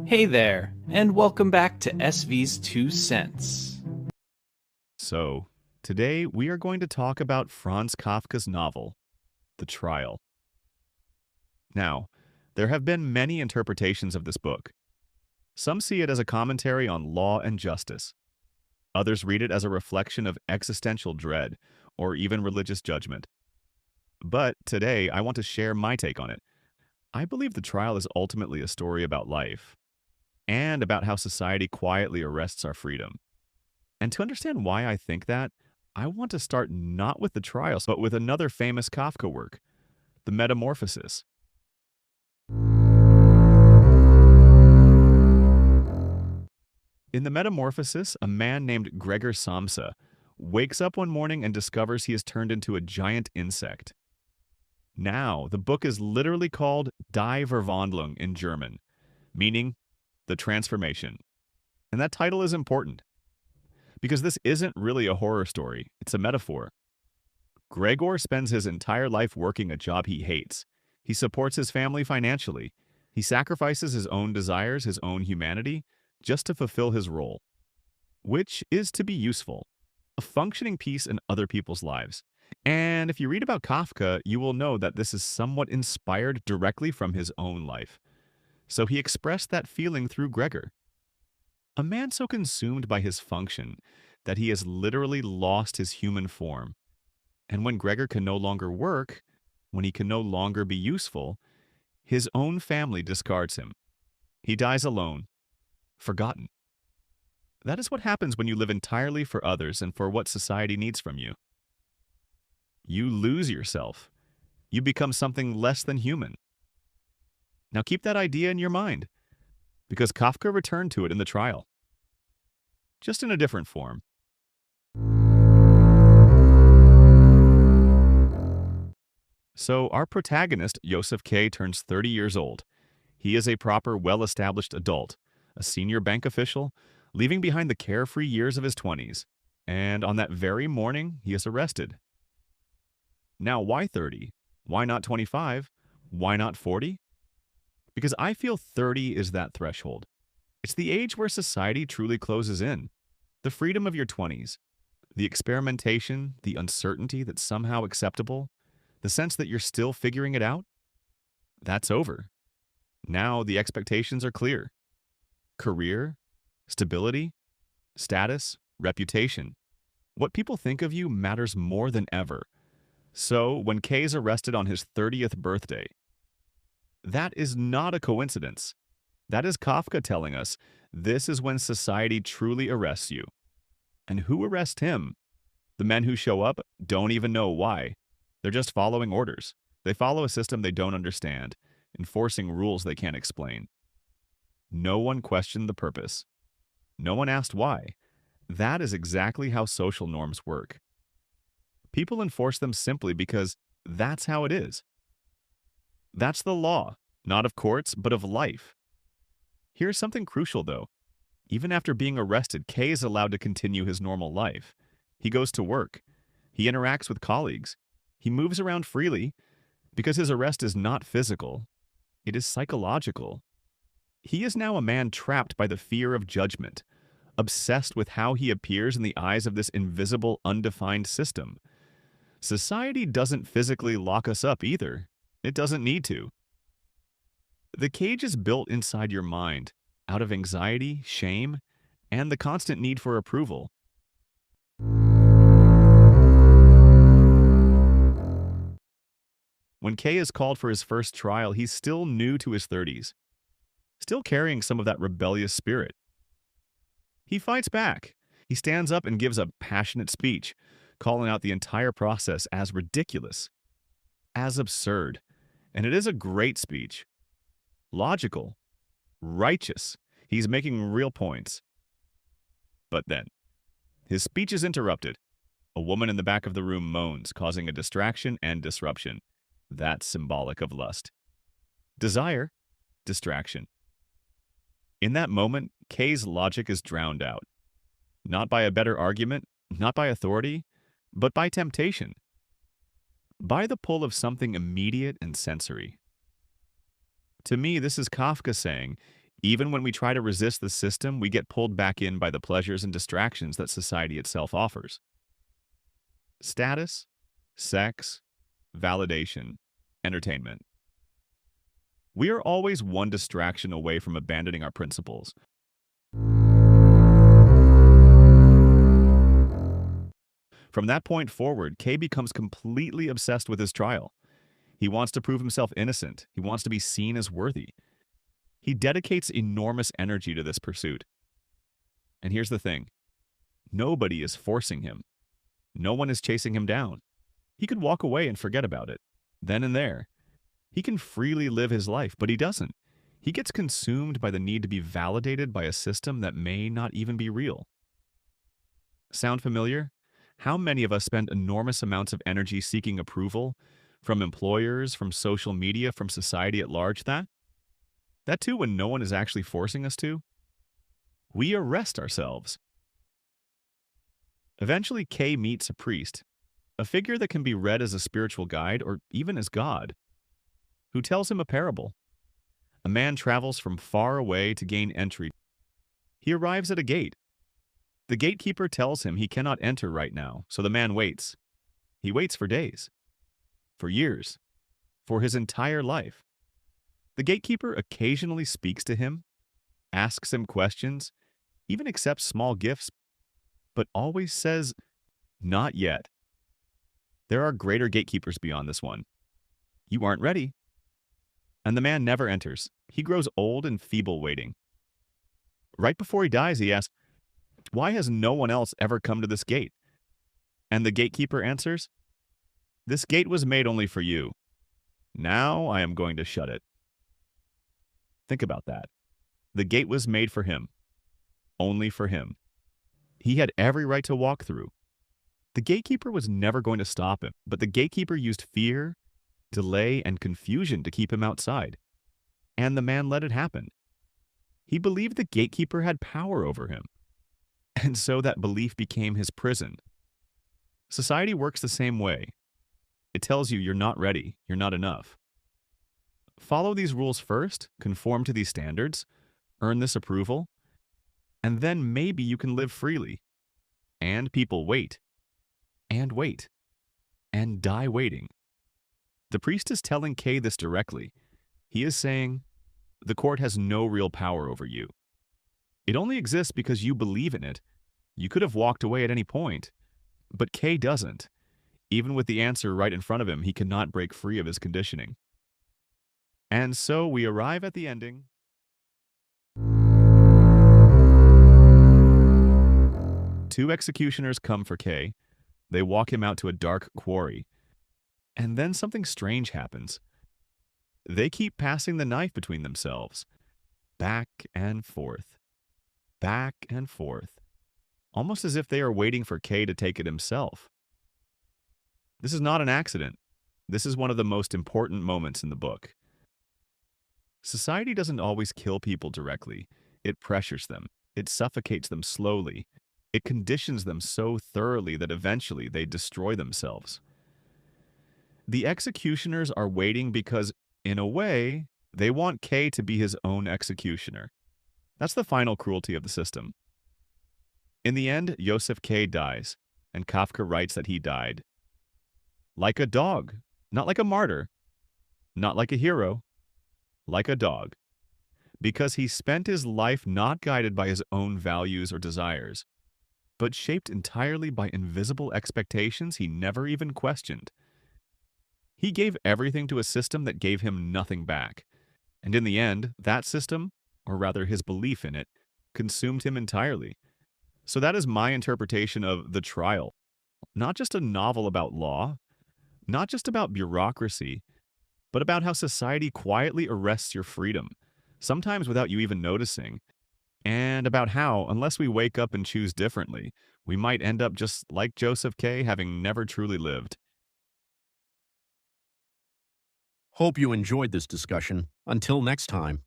Hey there, and welcome back to SV's 2 Cents. So, today we are going to talk about Franz Kafka's novel, The Trial. Now, there have been many interpretations of this book. Some see it as a commentary on law and justice. Others read it as a reflection of existential dread or even religious judgment. But today, I want to share my take on it. I believe The Trial is ultimately a story about life and about how society quietly arrests our freedom. And to understand why I think that, I want to start not with The Trials, but with another famous Kafka work, The Metamorphosis. In The Metamorphosis, a man named Gregor Samsa wakes up one morning and discovers he has turned into a giant insect. Now, the book is literally called Die Verwandlung in German, meaning the transformation. And that title is important, because this isn't really a horror story, it's a metaphor. Gregor spends his entire life working a job he hates. He supports his family financially. He sacrifices his own desires, his own humanity, just to fulfill his role, which is to be useful, a functioning piece in other people's lives. And if you read about Kafka, you will know that this is somewhat inspired directly from his own life. So he expressed that feeling through Gregor. A man so consumed by his function that he has literally lost his human form. And when Gregor can no longer work, when he can no longer be useful, his own family discards him. He dies alone, forgotten. That is what happens when you live entirely for others and for what society needs from you. You lose yourself. You become something less than human. Now keep that idea in your mind, because Kafka returned to it in The Trial, just in a different form. So our protagonist, Josef K, turns 30 years old. He is a proper, well-established adult, a senior bank official, leaving behind the carefree years of his 20s. And on that very morning, he is arrested. Now, why 30? Why not 25? Why not 40? Because I feel 30 is that threshold. It's the age where society truly closes in. The freedom of your 20s, the experimentation, the uncertainty that's somehow acceptable, the sense that you're still figuring it out, that's over. Now the expectations are clear. Career, stability, status, reputation. What people think of you matters more than ever. So when Kay is arrested on his 30th birthday, that is not a coincidence. That is Kafka telling us this is when society truly arrests you. And who arrests him? The men who show up don't even know why. They're just following orders. They follow a system they don't understand, enforcing rules they can't explain. No one questioned the purpose. No one asked why. That is exactly how social norms work. People enforce them simply because that's how it is. That's the law, not of courts, but of life. Here's something crucial, though. Even after being arrested, Kay is allowed to continue his normal life. He goes to work. He interacts with colleagues. He moves around freely because his arrest is not physical. It is psychological. He is now a man trapped by the fear of judgment, obsessed with how he appears in the eyes of this invisible, undefined system. Society doesn't physically lock us up either. It doesn't need to. The cage is built inside your mind, out of anxiety, shame, and the constant need for approval. When Kay is called for his first trial, he's still new to his 30s, still carrying some of that rebellious spirit. He fights back. He stands up and gives a passionate speech, calling out the entire process as ridiculous, as absurd. And it is a great speech. Logical, righteous. He's making real points. But then, his speech is interrupted. A woman in the back of the room moans, causing a distraction and disruption. That's symbolic of lust. Desire, distraction. In that moment, Kay's logic is drowned out. Not by a better argument, not by authority, but by temptation. By the pull of something immediate and sensory. To me, this is Kafka saying, Even when we try to resist the system, we get pulled back in by the pleasures and distractions that society itself offers. Status, sex, validation, entertainment. We are always one distraction away from abandoning our principles. From that point forward, Kay becomes completely obsessed with his trial. He wants to prove himself innocent. He wants to be seen as worthy. He dedicates enormous energy to this pursuit. And here's the thing. Nobody is forcing him. No one is chasing him down. He could walk away and forget about it, then and there. He can freely live his life, but he doesn't. He gets consumed by the need to be validated by a system that may not even be real. Sound familiar? How many of us spend enormous amounts of energy seeking approval from employers, from social media, from society at large? That too when no one is actually forcing us to? We arrest ourselves. Eventually, Kay meets a priest, a figure that can be read as a spiritual guide or even as God, who tells him a parable. A man travels from far away to gain entry. He arrives at a gate. The gatekeeper tells him he cannot enter right now, so the man waits. He waits for days, for years, for his entire life. The gatekeeper occasionally speaks to him, asks him questions, even accepts small gifts, but always says, "Not yet." There are greater gatekeepers beyond this one. You aren't ready. And the man never enters. He grows old and feeble waiting. Right before he dies, he asks, "Why has no one else ever come to this gate?" And the gatekeeper answers, "This gate was made only for you. Now I am going to shut it." Think about that. The gate was made for him, only for him. He had every right to walk through. The gatekeeper was never going to stop him, but the gatekeeper used fear, delay, and confusion to keep him outside. And the man let it happen. He believed the gatekeeper had power over him. And so that belief became his prison. Society works the same way. It tells you you're not ready, you're not enough. Follow these rules first, conform to these standards, earn this approval, and then maybe you can live freely. And people wait, and wait, and die waiting. The priest is telling Kay this directly. He is saying, the court has no real power over you. It only exists because you believe in it. You could have walked away at any point, but Kay doesn't. Even with the answer right in front of him, he cannot break free of his conditioning. And so we arrive at the ending. Two executioners come for Kay. They walk him out to a dark quarry. And then something strange happens. They keep passing the knife between themselves, back and forth, almost as if they are waiting for Kay to take it himself. This is not an accident. This is one of the most important moments in the book. Society doesn't always kill people directly. It pressures them. It suffocates them slowly. It conditions them so thoroughly that eventually they destroy themselves. The executioners are waiting because, in a way, they want Kay to be his own executioner. That's the final cruelty of the system. In the end, Josef K dies, and Kafka writes that he died like a dog, not like a martyr, not like a hero, like a dog, because he spent his life not guided by his own values or desires, but shaped entirely by invisible expectations he never even questioned. He gave everything to a system that gave him nothing back, and in the end, that system, or rather his belief in it, consumed him entirely. So that is my interpretation of The Trial. Not just a novel about law, not just about bureaucracy, but about how society quietly arrests your freedom, sometimes without you even noticing, and about how, unless we wake up and choose differently, we might end up just like Josef K, having never truly lived. Hope you enjoyed this discussion. Until next time.